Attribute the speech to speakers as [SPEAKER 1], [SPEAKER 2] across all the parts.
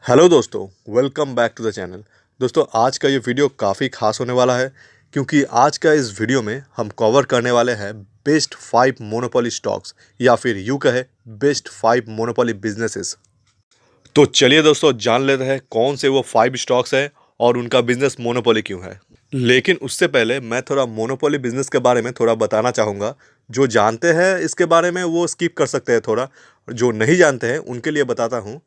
[SPEAKER 1] Hello दोस्तों, welcome back to the channel. दोस्तों, आज का ये वीडियो काफ़ी खास होने वाला है क्योंकि आज का इस वीडियो में हम कवर करने वाले हैं बेस्ट 5 मोनोपोली स्टॉक्स या फिर यूँ कहे बेस्ट 5 मोनोपोली बिजनेसेस। तो चलिए दोस्तों, जान लेते हैं कौन से वो 5 स्टॉक्स हैं और उनका बिजनेस मोनोपोली क्यों है। लेकिन उससे पहले मैं थोड़ा मोनोपोली बिजनेस के बारे में थोड़ा बताना चाहूँगा। जो जानते हैं इसके बारे में वो स्किप कर सकते हैं थोड़ा, और जो नहीं जानते हैं उनके लिए बताता हूँ।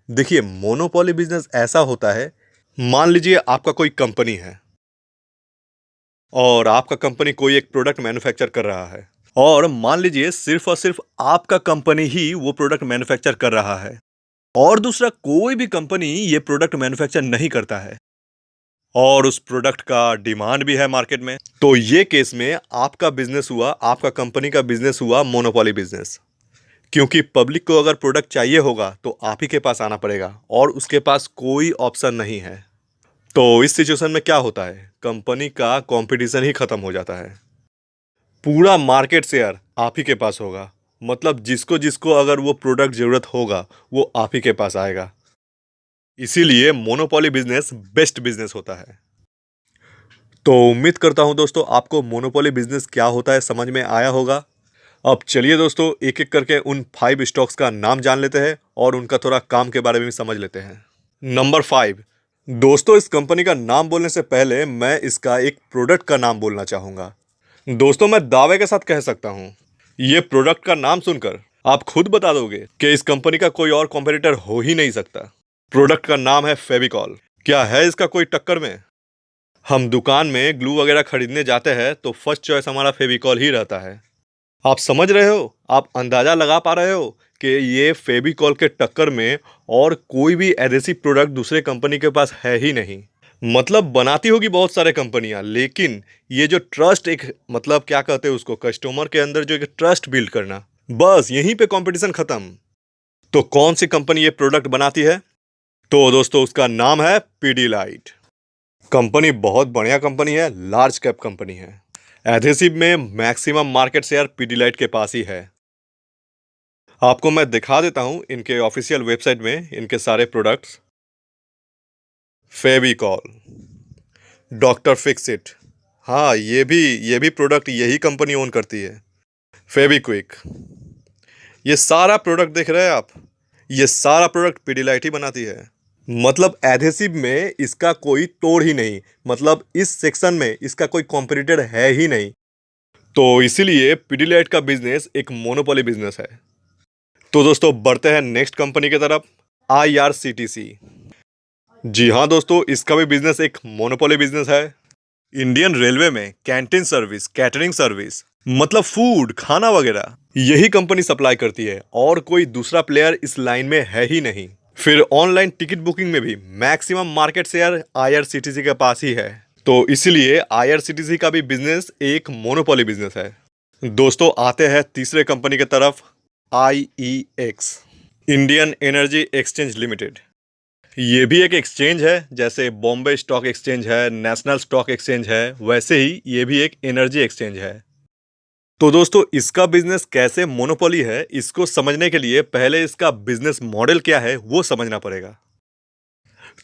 [SPEAKER 1] देखिए, मोनोपोली बिजनेस ऐसा होता है, मान लीजिए आपका कोई कंपनी है और आपका कंपनी कोई एक प्रोडक्ट मैन्युफैक्चर कर रहा है, और मान लीजिए सिर्फ और सिर्फ आपका कंपनी ही वो प्रोडक्ट मैन्युफैक्चर कर रहा है और दूसरा कोई भी कंपनी ये प्रोडक्ट मैन्युफैक्चर नहीं करता है और उस प्रोडक्ट का डिमांड भी है मार्केट में। तो ये केस में आपका बिजनेस हुआ, आपका कंपनी का बिजनेस हुआ मोनोपोली बिजनेस। क्योंकि पब्लिक को अगर प्रोडक्ट चाहिए होगा तो आप ही के पास आना पड़ेगा और उसके पास कोई ऑप्शन नहीं है। तो इस सिचुएशन में क्या होता है, कंपनी का कंपटीशन ही खत्म हो जाता है। पूरा मार्केट शेयर आप ही के पास होगा, मतलब जिसको जिसको अगर वो प्रोडक्ट ज़रूरत होगा वो आप ही के पास आएगा। इसीलिए मोनोपोली बिजनेस बेस्ट बिजनेस होता है। तो उम्मीद करता हूं दोस्तों, आपको मोनोपोली बिजनेस क्या होता है समझ में आया होगा। अब चलिए दोस्तों, एक एक करके उन 5 स्टॉक्स का नाम जान लेते हैं और उनका थोड़ा काम के बारे में भी समझ लेते हैं। नंबर 5। दोस्तों, इस कंपनी का नाम बोलने से पहले मैं इसका एक प्रोडक्ट का नाम बोलना चाहूँगा। दोस्तों, मैं दावे के साथ कह सकता हूँ, ये प्रोडक्ट का नाम सुनकर आप खुद बता दोगे कि इस कंपनी का कोई और कॉम्पिटिटर हो ही नहीं सकता। प्रोडक्ट का नाम है फेविकॉल। क्या है इसका कोई टक्कर में? हम दुकान में ग्लू वगैरह खरीदने जाते हैं तो फर्स्ट चॉइस हमारा फेविकॉल ही रहता है। आप समझ रहे हो, आप अंदाजा लगा पा रहे हो कि ये फेविकॉल के टक्कर में और कोई भी एडहेसिव प्रोडक्ट दूसरे कंपनी के पास है ही नहीं। मतलब बनाती होगी बहुत सारे कंपनियां, लेकिन ये जो ट्रस्ट, एक मतलब क्या कहते हैं उसको, कस्टमर के अंदर जो एक ट्रस्ट बिल्ड करना, बस यहीं पे कंपटीशन खत्म। तो कौन सी कंपनी ये प्रोडक्ट बनाती है? तो दोस्तों, उसका नाम है पीडीलाइट। कंपनी बहुत बढ़िया कंपनी है, लार्ज कैप कंपनी है। एडहेसिव में मैक्सिमम मार्केट शेयर पीडीलाइट के पास ही है। आपको मैं दिखा देता हूं इनके ऑफिशियल वेबसाइट में इनके सारे प्रोडक्ट्स। फेविकॉल, डॉक्टर फिक्सिट, हाँ ये भी प्रोडक्ट यही कंपनी ओन करती है। फेविक्विक, ये सारा प्रोडक्ट देख रहे हैं आप, ये सारा प्रोडक्ट पीडीलाइट ही बनाती है। मतलब एडहेसिव में इसका कोई तोड़ ही नहीं, मतलब इस सेक्शन में इसका कोई कॉम्पिटिटर है ही नहीं। तो इसीलिए पीडीलाइट का बिजनेस एक मोनोपोली बिजनेस है। तो दोस्तों, बढ़ते हैं नेक्स्ट कंपनी की तरफ, आईआरसीटीसी। जी हाँ दोस्तों, इसका भी बिजनेस एक मोनोपोली बिजनेस है। इंडियन रेलवे में कैंटीन सर्विस, कैटरिंग सर्विस, मतलब फूड, खाना वगैरह, यही कंपनी सप्लाई करती है और कोई दूसरा प्लेयर इस लाइन में है ही नहीं। फिर ऑनलाइन टिकट बुकिंग में भी मैक्सिमम मार्केट शेयर आईआरसीटीसी के पास ही है। तो इसीलिए आईआरसीटीसी का भी बिजनेस एक मोनोपोली बिजनेस है। दोस्तों, आते हैं तीसरे कंपनी की तरफ, IEX, Indian energy exchange limited. ये भी एक एक्सचेंज है, जैसे बॉम्बे स्टॉक एक्सचेंज है, नेशनल स्टॉक एक्सचेंज है, वैसे ही ये भी एक एनर्जी एक्सचेंज है। तो दोस्तों, इसका बिजनेस कैसे मोनोपोली है, इसको समझने के लिए पहले इसका बिजनेस मॉडल क्या है वो समझना पड़ेगा।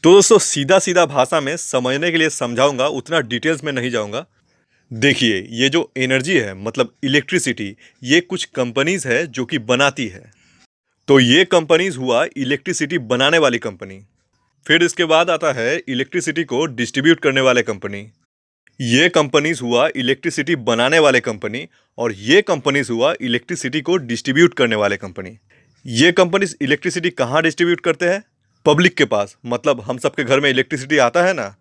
[SPEAKER 1] तो दोस्तों, सीधा सीधा भाषा में समझने के लिए समझाऊंगा, उतना डिटेल्स में नहीं जाऊंगा। देखिए, ये जो एनर्जी है मतलब इलेक्ट्रिसिटी, ये कुछ कंपनीज है जो कि बनाती है। तो ये कंपनीज हुआ इलेक्ट्रिसिटी बनाने वाली कंपनी। फिर इसके बाद आता है इलेक्ट्रिसिटी को डिस्ट्रीब्यूट करने वाले कंपनी। ये कंपनीज हुआ इलेक्ट्रिसिटी बनाने वाले कंपनी, और ये कंपनीज हुआ इलेक्ट्रिसिटी को डिस्ट्रीब्यूट करने वाले कंपनी। ये कंपनीज इलेक्ट्रिसिटी कहाँ डिस्ट्रीब्यूट करते हैं? पब्लिक के पास, मतलब हम सबके घर में इलेक्ट्रिसिटी आता है ना,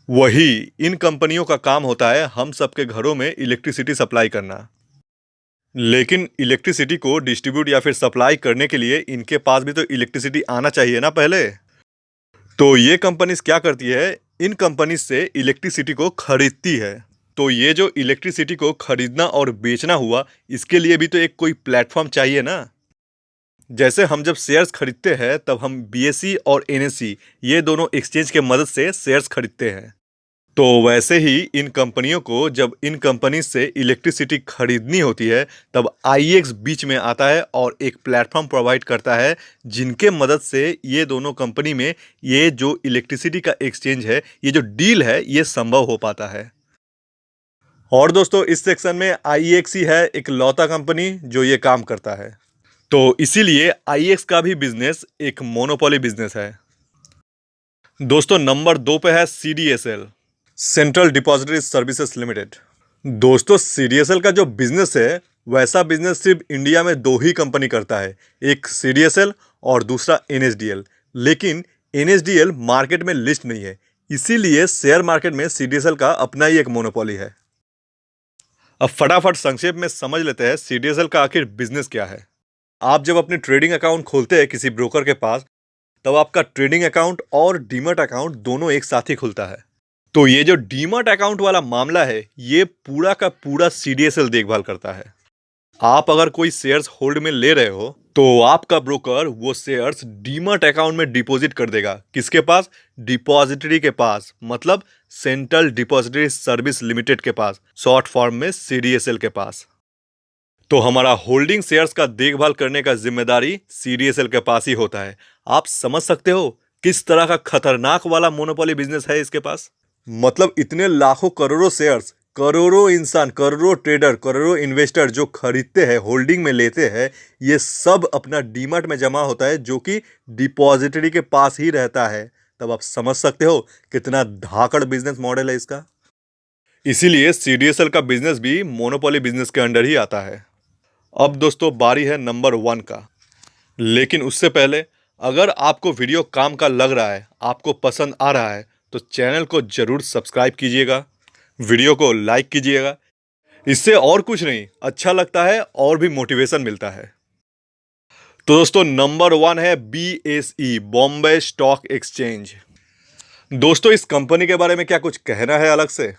[SPEAKER 1] वही इन कंपनियों का काम होता है हम सबके घरों में इलेक्ट्रिसिटी सप्लाई करना। लेकिन इलेक्ट्रिसिटी को डिस्ट्रीब्यूट या फिर सप्लाई करने के लिए इनके पास भी तो इलेक्ट्रिसिटी आना चाहिए ना पहले। तो ये कंपनीज क्या करती है, इन कंपनीज से इलेक्ट्रिसिटी को खरीदती है। तो ये जो इलेक्ट्रिसिटी को खरीदना और बेचना हुआ, इसके लिए भी तो एक कोई प्लेटफॉर्म चाहिए ना। जैसे हम जब शेयर्स खरीदते हैं तब हम बीएसई और एनएसई, ये दोनों एक्सचेंज के मदद से शेयर्स खरीदते हैं। तो वैसे ही इन कंपनियों को जब इन कंपनी से इलेक्ट्रिसिटी खरीदनी होती है तब आईएक्स बीच में आता है और एक प्लेटफॉर्म प्रोवाइड करता है जिनके मदद से ये दोनों कंपनी में ये जो इलेक्ट्रिसिटी का एक्सचेंज है, ये जो डील है, ये संभव हो पाता है। और दोस्तों इस सेक्शन में आईएक्स ही है एक लौता कंपनी जो ये काम करता है। तो इसीलिए आईएक्स का भी बिजनेस एक मोनोपोली बिजनेस है। दोस्तों नंबर 2 पे है CDSL, central depository services limited. दोस्तों सीडीएसएल का जो बिजनेस है वैसा बिजनेस सिर्फ इंडिया में 2 ही कंपनी करता है, एक सीडीएसएल और दूसरा एनएसडीएल। लेकिन एनएसडीएल मार्केट में लिस्ट नहीं है, इसीलिए शेयर मार्केट में सीडीएसएल का अपना ही एक मोनोपोली है। अब फटाफट संक्षेप में समझ लेते हैं सीडीएसएल का आखिर बिजनेस क्या है। आप जब अपने ट्रेडिंग अकाउंट खोलते हैं किसी ब्रोकर के पास, तब आपका ट्रेडिंग अकाउंट और डीमैट अकाउंट दोनों एक साथ ही खुलता है। तो ये जो डीमैट अकाउंट वाला मामला है, ये पूरा का पूरा सीडीएसएल देखभाल करता है। आप अगर कोई शेयर्स होल्ड में ले रहे हो तो आपका ब्रोकर वो शेयर्स डीमैट अकाउंट में डिपॉजिट कर देगा। किसके पास? डिपॉजिटरी के पास, मतलब सेंट्रल डिपॉजिटरी सर्विस लिमिटेड के पास, शॉर्ट फॉर्म में सीडीएसएल के पास। तो हमारा होल्डिंग शेयर्स का देखभाल करने का जिम्मेदारी सीडीएसएल के पास ही होता है। आप समझ सकते हो किस तरह का खतरनाक वाला मोनोपोली बिजनेस है इसके पास। मतलब इतने लाखों करोड़ों शेयर्स, करोड़ों इंसान, करोड़ों ट्रेडर, करोड़ों इन्वेस्टर जो खरीदते हैं, होल्डिंग में लेते हैं, ये सब अपना डीमैट में जमा होता है जो कि डिपॉजिटरी के पास ही रहता है। तब आप समझ सकते हो कितना धाकड़ बिजनेस मॉडल है इसका। इसीलिए सीडीएसएल का बिजनेस भी मोनोपोली बिजनेस के अंडर ही आता है। अब दोस्तों बारी है नंबर 1 का। लेकिन उससे पहले अगर आपको वीडियो काम का लग रहा है, आपको पसंद आ रहा है, तो चैनल को जरूर सब्सक्राइब कीजिएगा, वीडियो को लाइक कीजिएगा। इससे और कुछ नहीं, अच्छा लगता है और भी मोटिवेशन मिलता है। तो दोस्तों नंबर 1 है बीएसई, बॉम्बे स्टॉक एक्सचेंज। दोस्तों इस कंपनी के बारे में क्या कुछ कहना है अलग से?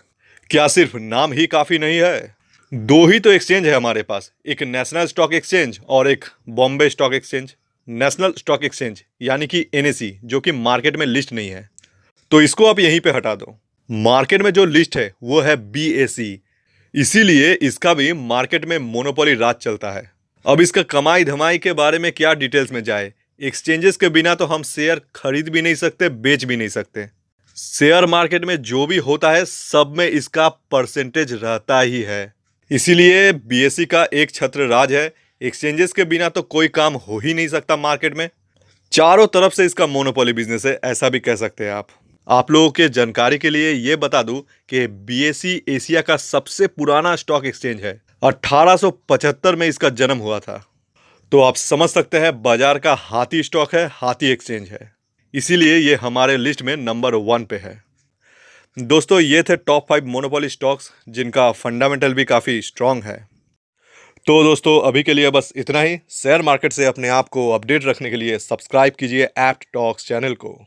[SPEAKER 1] क्या सिर्फ नाम ही काफी नहीं है? 2 ही तो एक्सचेंज है हमारे पास, एक नेशनल स्टॉक एक्सचेंज और एक Bombay stock exchange. National stock exchange यानी कि एनएसई, जो कि मार्केट में लिस्ट नहीं है, तो इसको आप यहीं पे हटा दो। मार्केट में जो लिस्ट है वो है बीएसई, इसीलिए इसका भी मार्केट में मोनोपोली राज चलता है। अब इसका कमाई धमाई के बारे में क्या डिटेल्स में जाए। एक्सचेंजेस के बिना तो हम शेयर खरीद भी नहीं सकते, बेच भी नहीं सकते। शेयर मार्केट में जो भी होता है सब में इसका परसेंटेज रहता ही है, इसीलिए बीएसई का एक छत्र राज है। एक्सचेंजेस के बिना तो कोई काम हो ही नहीं सकता मार्केट में। चारों तरफ से इसका मोनोपोली बिजनेस है, ऐसा भी कह सकते हैं आप लोगों के जानकारी के लिए ये बता दूं कि बीएसई एशिया का सबसे पुराना स्टॉक एक्सचेंज है। 1875 में इसका जन्म हुआ था। तो आप समझ सकते हैं बाजार का हाथी स्टॉक है, हाथी एक्सचेंज है, इसीलिए ये हमारे लिस्ट में नंबर 1 पे है। दोस्तों ये थे टॉप 5 मोनोपोली स्टॉक्स जिनका फंडामेंटल भी काफ़ी स्ट्रांग है। तो दोस्तों अभी के लिए बस इतना ही। शेयर मार्केट से अपने आप को अपडेट रखने के लिए सब्सक्राइब कीजिए एप्ट टॉक्स चैनल को।